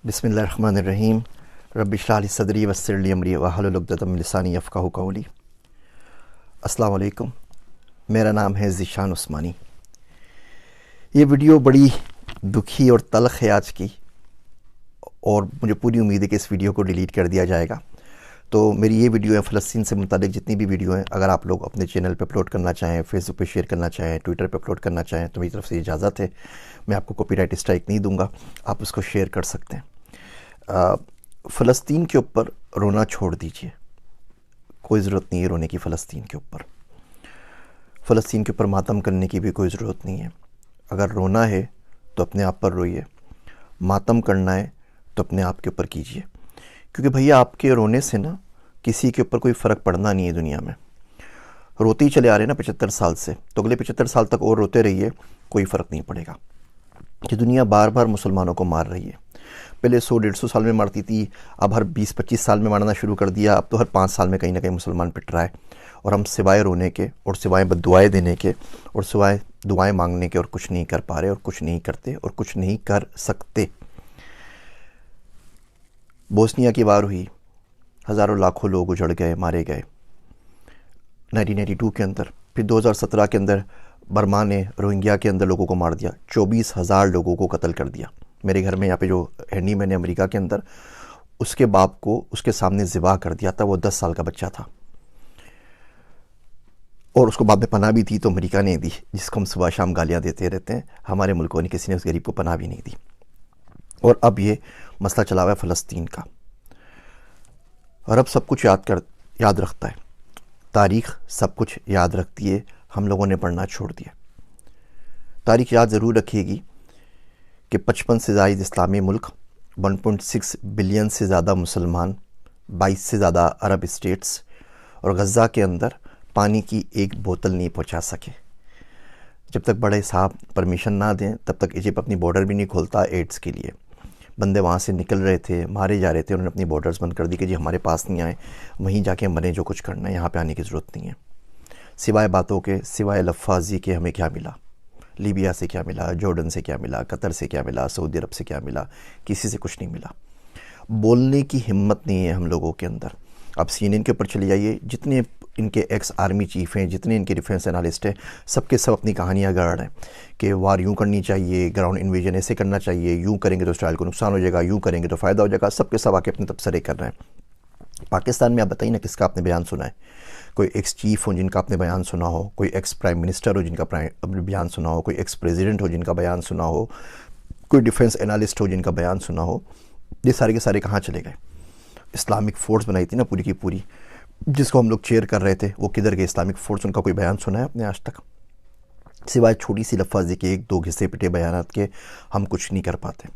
बिस्मिल्लाहिर्रहमानिर्रहीम। रब्बि इश्रह ली सदरी वयस्सिर ली अमरी वहलुल उक़दतम मिन लिसानी यफ़क़हू क़ौली। अस्सलामु अलैकुम, मेरा नाम है ज़ीशान उस्मानी। ये वीडियो बड़ी दुखी और तल्ख़ है आज की, और मुझे पूरी उम्मीद है कि इस वीडियो को डिलीट कर दिया जाएगा। तो मेरी ये वीडियो है फ़लस्तीन से मुताल्लिक़ जितनी भी वीडियो हैं, अगर आप लोग अपने चैनल पे अपलोड करना चाहें, फेसबुक पे शेयर करना चाहें, ट्विटर पे अपलोड करना चाहें, तो मेरी तरफ से इजाज़त है। मैं आपको कॉपीराइट स्ट्राइक नहीं दूंगा, आप उसको शेयर कर सकते हैं। फ़लस्तीन के ऊपर रोना छोड़ दीजिए, कोई ज़रूरत नहीं है रोने की। फ़लस्तीन के ऊपर मातम करने की भी कोई ज़रूरत नहीं है। अगर रोना है तो अपने आप पर रोइए, मातम करना है तो अपने आप के ऊपर कीजिए, क्योंकि भैया आपके रोने से ना किसी के ऊपर कोई फ़र्क पड़ना नहीं है। दुनिया में रोते ही चले आ रहे हैं ना 75 साल से, तो अगले 75 साल तक और रोते रहिए, कोई फ़र्क नहीं पड़ेगा। कि दुनिया बार बार मुसलमानों को मार रही है। पहले 100-150 साल में मारती थी, अब हर 20-25 साल में मारना शुरू कर दिया। अब तो हर 5 साल में कहीं ना कहीं मुसलमान पिट रहा है, और हम सिवाय रोने के और सिवाय बद्दुआएं देने के और सिवाय दुआएं मांगने के और कुछ नहीं कर पा रहे, और कुछ नहीं करते, और कुछ नहीं कर सकते। बोस्निया की वार हुई, हज़ारों लाखों लोग उजड़ गए, मारे गए 1992 के अंदर। फिर 2017 के अंदर बर्मा ने रोहिंग्या के अंदर लोगों को मार दिया, 24,000 लोगों को कत्ल कर दिया। मेरे घर में यहाँ पे जो हैंडी मैन है अमेरिका के अंदर, उसके बाप को उसके सामने ज़िबा कर दिया था। वो 10 साल का बच्चा था, और उसको बाद में पनाह भी थी तो अमेरिका ने दी, जिसको हम सुबह शाम गालियाँ देते रहते हैं। हमारे मुल्कों ने, किसी ने उस गरीब को पनाह भी नहीं दी। और अब ये मसला चला हुआ है फ़लस्तीन का। अरब सब कुछ याद रखता है, तारीख़ सब कुछ याद रखती है, हम लोगों ने पढ़ना छोड़ दिया। तारीख़ याद ज़रूर रखिएगी कि 55 से ज़ायद इस्लामी मुल्क, 1.6 बिलियन से ज़्यादा मुसलमान, 22 से ज़्यादा अरब स्टेट्स, और गज़ा के अंदर पानी की एक बोतल नहीं पहुंचा सके। जब तक बड़े साहब परमिशन ना दें तब तक इजिप्ट अपनी बॉर्डर भी नहीं खोलता एड्स के लिए। बंदे वहाँ से निकल रहे थे, मारे जा रहे थे, उन्होंने अपनी बॉर्डर्स बंद कर दी कि जी हमारे पास नहीं आए, वहीं जाके मरें, जो कुछ करना है, यहाँ पे आने की ज़रूरत नहीं है। सिवाय बातों के, सिवाय लफ्फ़ाज़ी के हमें क्या मिला? लीबिया से क्या मिला? जॉर्डन से क्या मिला? कतर से क्या मिला? सऊदी अरब से क्या मिला? किसी से कुछ नहीं मिला। बोलने की हिम्मत नहीं है हम लोगों के अंदर। आप CNN के ऊपर चले जाइए, जितने इनके एक्स आर्मी चीफ हैं, जितने इनके डिफेंस एनालिस्ट हैं, सबके सब अपनी कहानियाँ गढ़ रहे हैं कि वार यूँ करनी चाहिए, ग्राउंड इन्वेजन ऐसे करना चाहिए, यूँ करेंगे तो इसराइल को नुकसान हो जाएगा, यूँ करेंगे तो फ़ायदा हो जाएगा। सबके सब आके अपने तबसरे कर रहे हैं। पाकिस्तान में आप बताइए ना, किसका आपने बयान सुना है? कोई एक्स चीफ हो जिनका आपने बयान सुना हो, कोई एक्स प्राइम मिनिस्टर हो जिनका बयान सुना हो, कोई एक्स प्रेसिडेंट हो जिनका बयान सुना हो, कोई डिफेंस एनालिस्ट हो जिनका बयान सुना हो? ये सारे के सारे कहाँ चले गए? इस्लामिक फ़ोर्स बनाई थी ना पूरी की पूरी, जिसको हम लोग चेयर कर रहे थे, वो किधर गए इस्लामिक फ़ोर्स? उनका कोई बयान सुना है आपने आज तक? सिवाय छोटी सी लफ्ज़ी के, 1-2 घिसे पिटे बयानात के, हम कुछ नहीं कर पाते,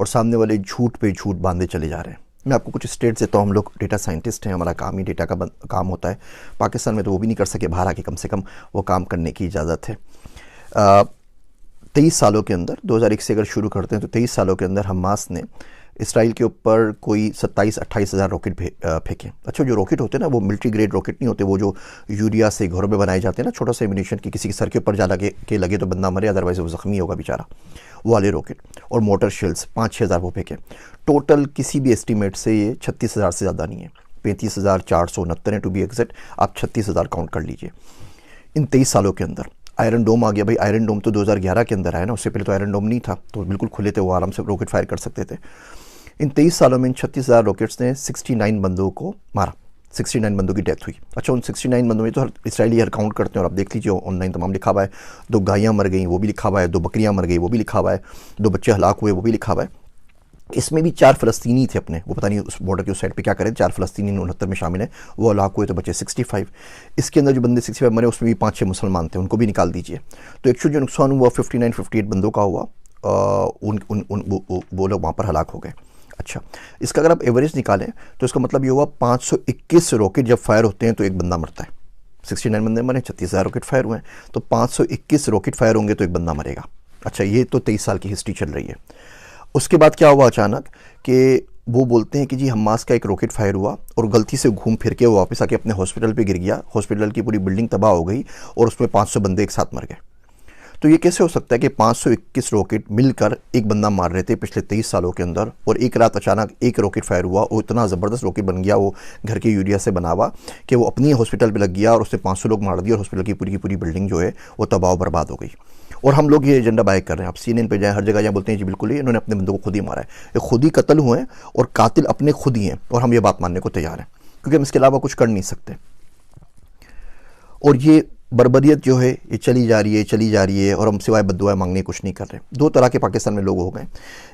और सामने वाले झूठ पे झूठ बांधे चले जा रहे हैं। मैं आपको कुछ स्टेट से, तो हम लोग डेटा साइंटिस्ट हैं, हमारा काम ही डेटा का काम होता है। पाकिस्तान में तो वो भी नहीं कर सके, बाहर आके कम से कम वो काम करने की इजाज़त है। 23 सालों के अंदर, 2001 से अगर शुरू करते हैं तो 23 सालों के अंदर हमास ने इसराइल के ऊपर कोई 27-28 हज़ार रॉकेट फेंके। अच्छा, जो रॉकेट होते हैं ना, वो मिलिट्री ग्रेड रॉकेट नहीं होते, वो जो यूरिया से घरों में बनाए जाते हैं ना, छोटा सा एम्यूनिशन की, किसी के सर के ऊपर जा लगे तो बंदा मरे, अदरवाइज वो ज़ख्मी होगा बेचारा, वो वाले रॉकेट। और मोटर शेल्स 5-6 हज़ार वो फेंके। टोटल किसी भी एस्टीमेट से ये 36,000 से ज़्यादा नहीं है, 35,469 है टू बी एग्जैक्ट। आप 36,000 काउंट कर लीजिए इन 23 सालों के अंदर। आयरन डोम आ गया भाई, आयरन डोम तो 2011 के अंदर आया ना, उससे पहले तो आयरन डोम नहीं था, तो बिल्कुल खुले थे, वो आराम से रॉकेट फायर कर सकते थे। इन 23 सालों में इन 36,000 रॉकेट्स ने 69 बंदों को मारा, 69 बंदों की डेथ हुई। अच्छा, उन 69 बंदों में तो हर इसराइली हर काउंट करते हैं, और आप देख लीजिए ऑनलाइन तमाम लिखा हुआ है। 2 गायें मर गई वो भी लिखा हुआ है, 2 बकरियां मर गई वो भी लिखा हुआ है, 2 बच्चे हलाक हुए वो भी लिखा हुआ है। इसमें भी 4 फ़लस्तीनी थे अपने, वो पता नहीं उस बॉर्डर के उस साइड पे क्या करें, 4 फ़लस्तीनी 69 में शामिल हैं, वो हलाक हुए तो बचे 65। इसके अंदर जो बंदे 65 मरे, उसमें भी 5-6 मुसलमान थे, उनको भी निकाल दीजिए। तो एक्चुअल जो नुकसान हुआ 59-58 बंदों का हुआ, वो लोग वहाँ पर हलाक हो गए। अच्छा, इसका अगर आप एवरेज निकालें तो इसका मतलब ये हुआ 521 रॉकेट जब फायर होते हैं तो एक बंदा मरता है। 69 बंदे मरे, 36,000 रॉकेट फायर हुए हैं, तो 521 रॉकेट फायर होंगे तो एक बंदा मरेगा। अच्छा, ये तो 23 साल की हिस्ट्री चल रही है। उसके बाद क्या हुआ अचानक कि वो बोलते हैं कि जी हमास का एक रॉकेट फायर हुआ और गलती से घूम फिर के वो वापस आके अपने हॉस्पिटल पे गिर गया, हॉस्पिटल की पूरी बिल्डिंग तबाह हो गई और उसमें 500 बंदे एक साथ मर गए। तो ये कैसे हो सकता है कि 521 रॉकेट मिलकर एक बंदा मार रहे थे पिछले 23 सालों के अंदर, और एक रात अचानक एक रॉकेट फायर हुआ और इतना ज़बरदस्त रॉकेट बन गया, वो घर के यूरिया से बना हुआ, कि वो अपनी हॉस्पिटल पे लग गया और उसने 500 लोग मार दिए और हॉस्पिटल की पूरी बिल्डिंग जो है वो तबाह बर्बाद हो गई। और हम लोग ये एजेंडा बाय कर रहे हैं। आप CNN पे जाएं, हर जगह जाएं, बोलते हैं जी बिल्कुल ही इन्होंने अपने बंदों को खुद ही मारा है, ये खुद ही कत्ल हुए हैं और कातिल अपने खुद ही हैं, और हम ये बात मानने को तैयार हैं क्योंकि हम इसके अलावा कुछ कर नहीं सकते। और ये बर्बरियत जो है ये चली जा रही है और हम सिवाय बद्दुआएं मांगने कुछ नहीं कर रहे। दो तरह के पाकिस्तान में लोग हो गए।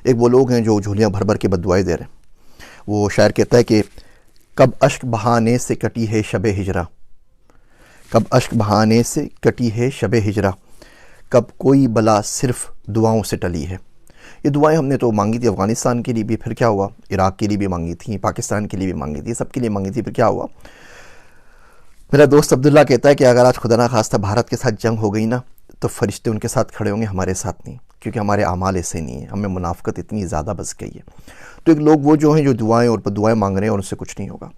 एक वो लोग हैं जो झोलियाँ भर भर के बद्दुआएं दे रहे हैं। वो शायर कहता है कि कब अश्क बहाने से कटी है शब हिजरा, कब अश्क बहाने से कटी है शब हिजरा, कब कोई बला सिर्फ दुआओं से टली है। ये दुआएं हमने तो मांगी थी अफ़गानिस्तान के लिए भी, फिर क्या हुआ, इराक़ के लिए भी मांगी थी, पाकिस्तान के लिए भी मांगी थी, सबके लिए मांगी थी, फिर क्या हुआ। मेरा दोस्त अब्दुल्ला कहता है कि अगर आज खुदा ना खास्ता भारत के साथ जंग हो गई ना, तो फरिश्ते उनके साथ खड़े होंगे, हमारे साथ नहीं, क्योंकि हमारे आमाल ऐसे नहीं है, हमें मुनाफ़कत इतनी ज़्यादा बस गई है। तो एक लोग वो जो हैं जो दुआएं और बदुआएं मांग रहे हैं और उनसे कुछ नहीं होगा।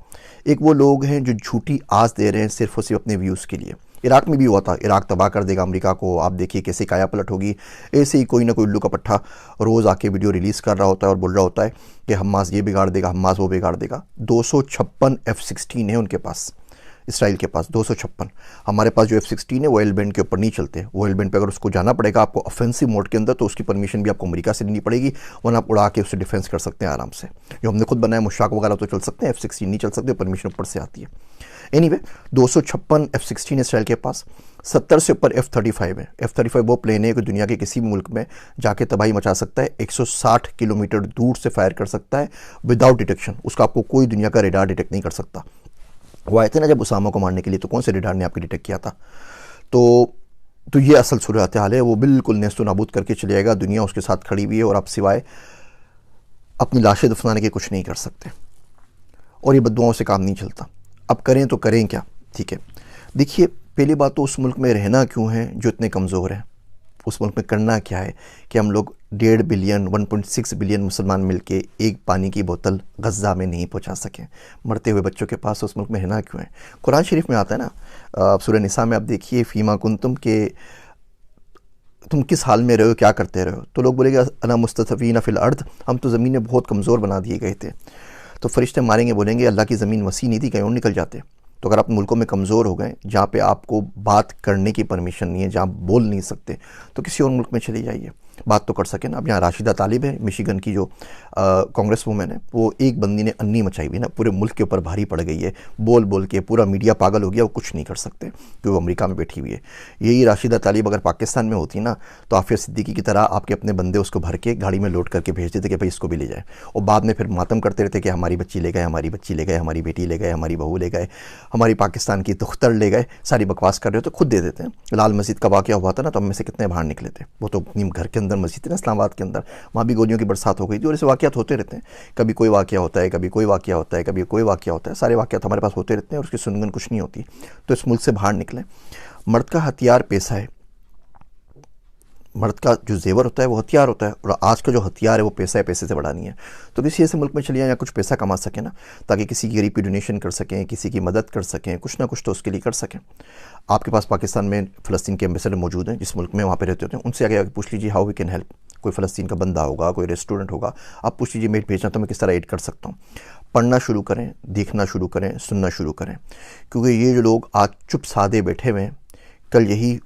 एक वो लोग हैं जो झूठी आस दे रहे हैं सिर्फ और सिर्फ अपने व्यूज़ के लिए। इराक़ में भी हुआ था, इराक़ तबाह कर देगा अमेरिका को, आप देखिए कैसे काया पलट होगी। ऐसे ही कोई ना कोई उल्लू का पट्ठा रोज़ आके वीडियो रिलीज़ कर रहा होता है और बोल रहा होता है कि हमास ये बिगाड़ देगा, हमास वो बिगाड़ देगा। 256 F-16 है उनके पास, इसराइल के पास 256। हमारे पास जो F-16 है वो एल बैंड के ऊपर नहीं चलते। वो एल बैंड पे अगर उसको जाना पड़ेगा आपको ऑफेंसिव मोड के अंदर, तो उसकी परमिशन भी आपको अमेरिका से लेनी पड़ेगी, वरना आप उड़ा के उससे डिफेंस कर सकते हैं आराम से। जो हमने खुद बनाया मुशाक वगैरह तो चल सकते हैं, F-16 नहीं चल सकते, परमिशन ऊपर से आती है। एनीवे 256 F-16 इसराइल के पास, 70 से ऊपर F-35 है। F-35 वो प्लेन है कि दुनिया के किसी भी मुल्क में जाके तबाही मचा सकता है, 160 किलोमीटर दूर से फायर कर सकता है विदाउट डिटेक्शन। उसका आपको कोई दुनिया का रेडार डिटेक्ट नहीं कर सकता। वो आए थे ना जब उसामा को मारने के लिए, तो कौन से रेडार ने आपकी डिटेक्ट किया था। तो ये असल सूरत हाल है। वो बिल्कुल नेस्तो नाबूद करके चले जाएगा, दुनिया उसके साथ खड़ी हुई है और आप सिवाय अपनी लाशें दफनाने के कुछ नहीं कर सकते। और ये बद्दुआओं से काम नहीं चलता। अब करें तो करें क्या, ठीक है। देखिए पहली बात तो उस मुल्क में रहना क्यों है जो इतने कमज़ोर हैं। उस मुल्क में करना क्या है कि हम लोग 1.5 बिलियन 1.6 बिलियन मुसलमान मिलके एक पानी की बोतल गज़ा में नहीं पहुंचा सकें। मरते हुए बच्चों के पास उस मुल्क में रहना क्यों है। कुरान शरीफ में आता है ना, सूरह निसा में आप देखिए, फ़ीमा कुंतुम के तुम किस हाल में रहो, क्या करते रहो। तो लोग बोलेंगे अना मुस्तफ़ीना फ़िल अर्द, हम तो ज़मीन में बहुत कमज़ोर बना दिए गए थे। तो फरिश्ते मारेंगे, बोलेंगे अल्लाह की ज़मीन वसी नहीं थी, कहीं और निकल जाते। तो अगर आप मुल्कों में कमज़ोर हो गए जहाँ पे आपको बात करने की परमिशन नहीं है, जहाँ बोल नहीं सकते, तो किसी और मुल्क में चले जाइए, बात तो कर सकें ना। अब यहाँ राशिदा तालिब है, मिशिगन की जो कांग्रेस वूमेन है, वो एक बंदी ने अन्नी मचाई हुई ना, पूरे मुल्क के ऊपर भारी पड़ गई है, बोल बोल के पूरा मीडिया पागल हो गया, वो कुछ नहीं कर सकते क्योंकि वो अमेरिका में बैठी हुई है। यही राशिदा तालिब अगर पाकिस्तान में होती ना, तो आफिया सिद्दीकी की तरह आपके अपने बंदे उसको भर के गाड़ी में लोड करके भेज देते कि भाई इसको भी ले जाए, और बाद में फिर मातम करते रहते कि हमारी बच्ची ले गए, हमारी बच्ची ले गए, हमारी बेटी ले गए, हमारी बहू ले गए, हमारी पाकिस्तान की दुख्तर ले गए। सारी बकवास कर रहे हो तो खुद दे देते हैं। लाल मस्जिद का वाक़या हुआ था ना, तो हम में से कितने बाहर निकले थे। वो तो अपनी घर के अंदर मस्जिद थी ना इस्लामाबाद के अंदर, वहाँ भी गोलियों की बरसात हो गई थी। और ऐसे वाक़यात होते रहते हैं, कभी कोई वाक़या होता है, कभी कोई वाक़या होता है, कभी कोई वाक़या होता है। सारे वाक़यात हमारे पास होते रहते हैं और उसकी सुनगन कुछ नहीं होती। तो इस मुल्क से बाहर निकलें। मर्द का हथियार पैसा है, मर्द का जो जेवर होता है वो हथियार होता है, और आज का जो हथियार है वो पैसा है, पैसे से बड़ा नहीं है। तो किसी ऐसे मुल्क में चलिए या कुछ पैसा कमा सकें ना, ताकि किसी की गरीब की डोनेशन कर सकें, किसी की मदद कर सकें, कुछ ना कुछ तो उसके लिए कर सकें। आपके पास पाकिस्तान में फ़लस्तीन के एम्बेसडर मौजूद हैं, जिस मुल्क में वहाँ पे रहते होते हैं, उनसे आगे पूछ लीजिए हाउ वी कैन हेल्प। कोई फ़लस्तीन का बंदा होगा, कोई रेस्टोरेंट होगा, आप पूछ लीजिए मेट भेजना तो मैं किस तरह एड कर सकता हूँ। पढ़ना शुरू करें, देखना शुरू करें, सुनना शुरू करें, क्योंकि ये जो लोग आज चुप सादे बैठे हुए हैं, कल यही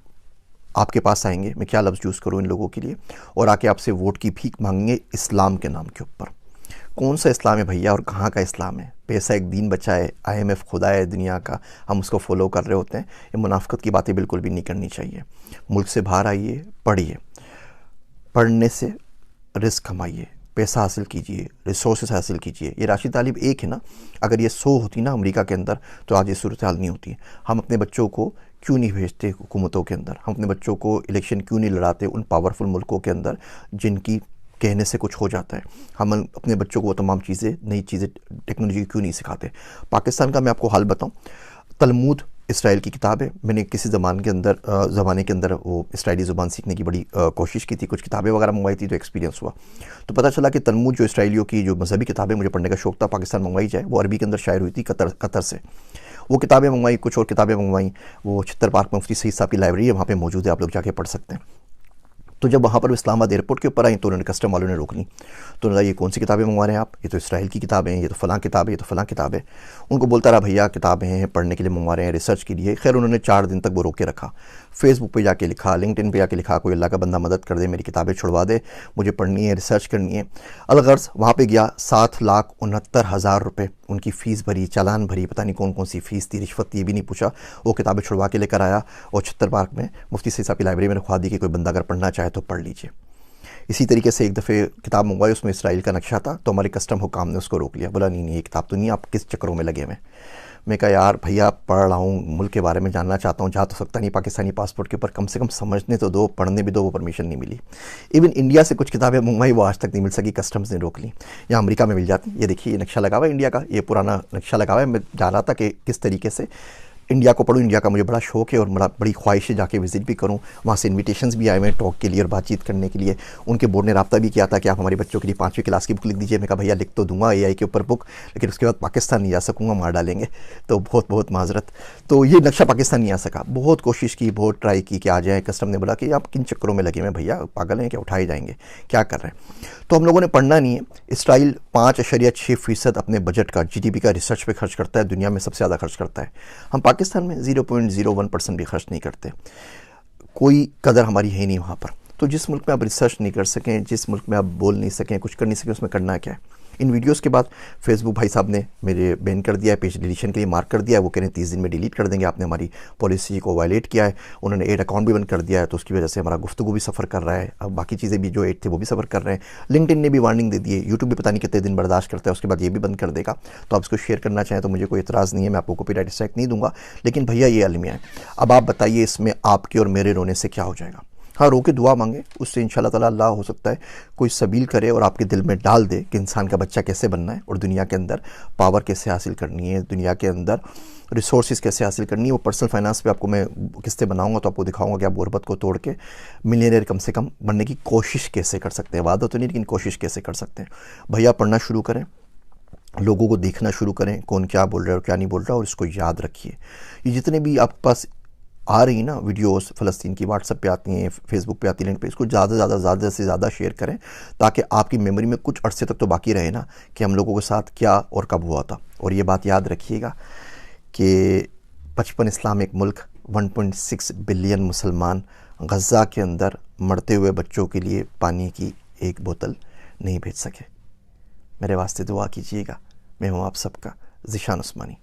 आपके पास आएंगे, मैं क्या लफ्ज़ यूज़ करूँ इन लोगों के लिए, और आके आपसे वोट की भीख मांगेंगे इस्लाम के नाम के ऊपर। कौन सा इस्लाम है भैया और कहाँ का इस्लाम है। पैसा एक दीन बचा है, IMF खुदा है दुनिया का, हम उसको फॉलो कर रहे होते हैं। ये मुनाफिकत की बातें बिल्कुल भी नहीं करनी चाहिए। मुल्क से बाहर आइए, पढ़िए, पढ़ने से रिस्क कमाइए, पैसा हासिल कीजिए, रिसोर्सेज हासिल कीजिए। ये राशिद तालिब एक है ना, अगर ये 100 होती ना अमेरिका के अंदर, तो आज ये सूरत हाल नहीं होती। हम अपने बच्चों को क्यों नहीं भेजते हुकूमतों के अंदर, हम अपने बच्चों को इलेक्शन क्यों नहीं लड़ाते उन पावरफुल मुल्कों के अंदर जिनकी कहने से कुछ हो जाता है। हम अपने बच्चों को वो तमाम चीज़ें, नई चीज़ें, टेक्नोलॉजी क्यों नहीं सिखाते। पाकिस्तान का मैं आपको हाल बताऊँ, तलमूद इसराइल की किताब है। मैंने किसी ज़माने के अंदर वो इसराइली ज़ुबान सीखने की बड़ी कोशिश की थी, कुछ किताबें वगैरह मंगवाई थी, तो एक्सपीरियंस हुआ। तो पता चला कि तलमूद जो इसराइलियों की जो मजहबी किताबें मुझे पढ़ने का शौक़ था, पाकिस्तान मंगवाई जाए, वो अरबी के अंदर शायर हुई थी कतर से। वो किताबें मंगवाई, कुछ और किताबें मंगवाई, वो चित्तर पार्क में मुफ्ती सईद साहब की लाइब्रेरी है, वहाँ पे मौजूद है, आप लोग जाके पढ़ सकते हैं। तो जब वहाँ पर इस्लामाबाद एयरपोर्ट के ऊपर आई तो उन्होंने कस्टम वालों ने रोक ली। तो उन्होंने कहा ये कौन सी किताबें मंगवा रहे हैं आप, ये तो इसराइल की किताबें हैं, ये तो फ़लाँ किताब है, ये तो फ़लाँ किताब है। उनको बोलता रहा भैया किताबें हैं, पढ़ने के लिए मंगवा रहे हैं, रिसर्च के लिए। खैर उन्होंने 4 दिन तक वो रोक के रखा। फेसबुक पे जाके लिखा, लिंक्डइन पे जाके लिखा, कोई अल्लाह का बंदा मदद कर दे, मेरी किताबें छुड़वा दे, मुझे पढ़नी है, रिसर्च करनी है। अलगर्ज वहाँ पे गया, 7,69,000 रुपये उनकी फ़ीस भरी, चालान भरी, पता नहीं कौन कौन सी फ़ीस थी, रिश्वत थी, ये भी नहीं पूछा। वो किताबें छुड़वा के लेकर आया और छत्तर पार्क में मुफ्ती सईद साहब की लाइब्रेरी में रखवा दी कि कोई बंदा अगर पढ़ना चाहे तो पढ़ लीजिए। इसी तरीके से एक दफ़े किताब मंगवाई, उसमें इसराइल का नक्शा था, तो हमारे कस्टम हुकाम ने उसको रोक लिया। बोला नहीं नहीं ये किताब तो नहीं, आप किस चक्करों में लगे हुए। मैं कहा यार भैया पढ़ रहा हूँ, मुल्क के बारे में जानना चाहता हूँ, जा तो सकता नहीं पाकिस्तानी पासपोर्ट के ऊपर, कम से कम समझने तो दो, पढ़ने भी दो। वो परमिशन नहीं मिली। इवन इंडिया से कुछ किताबें मंगवाई, वो आज तक नहीं मिल सकी, कस्टम्स ने रोक ली। या अमेरिका में मिल जाती। ये देखिए ये नक्शा लगा हुआ है इंडिया का, ये पुराना नक्शा लगा हुआ है। मैं जा रहा था कि किस तरीके से इंडिया को पढ़ूँ, इंडिया का मुझे बड़ा शौक़ है और बड़ी ख्वाहिश है जाके विज़िट भी करूँ। वहाँ से इन्विटेशंस भी आए हुए हैं टॉक के लिए और बातचीत करने के लिए। उनके बोर्ड ने रब्ता भी किया था कि आप हमारे बच्चों के लिए 5वीं क्लास की बुक लिख दीजिए। मैं कहा भैया लिख तो दूंगा AI के ऊपर बुक, लेकिन उसके बाद पाकिस्तान नहीं जा सकूँगा, मार डालेंगे, तो बहुत बहुत माजरत। तो ये नक्शा पाकिस्तान नहीं आ सका। बहुत कोशिश की, बहुत ट्राई की कि आ जाए। कस्टम ने बोला कि आप किन चक्करों में लगे हुए भैया, पागल हैं क्या, उठाए जाएंगे, क्या कर रहे हैं। तो हम लोगों ने पढ़ना नहीं है। इसराइल 5.6% अपने बजट का, GDP का रिसर्च पे खर्च करता है, दुनिया में सबसे ज़्यादा खर्च करता है। हम पाकिस्तान में 0.01% भी खर्च नहीं करते। कोई कदर हमारी है नहीं वहाँ पर। तो जिस मुल्क में आप रिसर्च नहीं कर सकें, जिस मुल्क में आप बोल नहीं सकें, कुछ कर नहीं सकें, उसमें करना क्या है। इन वीडियोस के बाद फेसबुक भाई साहब ने मेरे बैन कर दिया है, पेज डिलीशन के लिए मार्क कर दिया है। वो कह रहे हैं 30 दिन में डिलीट कर देंगे, आपने हमारी पॉलिसी को वायलेट किया है। उन्होंने 8 अकाउंट भी बंद कर दिया है, तो उसकी वजह से हमारा गुफ्तगू भी सफ़र कर रहा है। अब बाकी चीज़ें भी जो 8 थे वो भी सफ़र कर रहे हैं। लिंक्डइन ने भी वार्निंग दे दी है। यूट्यूब भी पता नहीं कितने दिन बर्दाश्त करता है, उसके बाद ये भी बंद कर देगा। तो आप इसको शेयर करना चाहें तो मुझे कोई एतराज़ नहीं है, मैं आपको कॉपीराइट स्ट्राइक नहीं दूंगा। लेकिन भैया ये अलमिया है। अब आप बताइए इसमें आपके और मेरे रोने से क्या हो जाएगा। हाँ, रो के दुआ मांगे, उससे इंशाल्लाह ताला अल्लाह हो सकता है कोई सबील करे और आपके दिल में डाल दे कि इंसान का बच्चा कैसे बनना है और दुनिया के अंदर पावर कैसे हासिल करनी है, दुनिया के अंदर रिसोर्सेज कैसे हासिल करनी है। वो पर्सनल फाइनेंस पे आपको मैं किस्तें बनाऊंगा तो आपको दिखाऊंगा कि आप गुर्बत को तोड़ के मिलियनेयर कम से कम बनने की कोशिश कैसे कर सकते हैं। वादा तो नहीं, लेकिन कोशिश कैसे कर सकते हैं। भैया पढ़ना शुरू करें, लोगों को देखना शुरू करें, कौन क्या बोल रहा है और क्या नहीं बोल रहा, और इसको याद रखिए। ये जितने भी आपके पास आ रही ना वीडियोस फ़लस्तीन की, व्हाट्सएप पे आती हैं, फेसबुक पे आती हैं, लिंक पे, इसको ज़्यादा से ज़्यादा शेयर करें ताकि आपकी मेमोरी में कुछ अरसे तक तो बाकी रहे ना कि हम लोगों के साथ क्या और कब हुआ था। और ये बात याद रखिएगा कि 55 इस्लामिक मुल्क, 1.6 बिलियन मुसलमान गज़ा के अंदर मरते हुए बच्चों के लिए पानी की एक बोतल नहीं भेज सके। मेरे वास्ते दुआ कीजिएगा। मैं हूँ आप सबका ज़ीशान उस्मानी।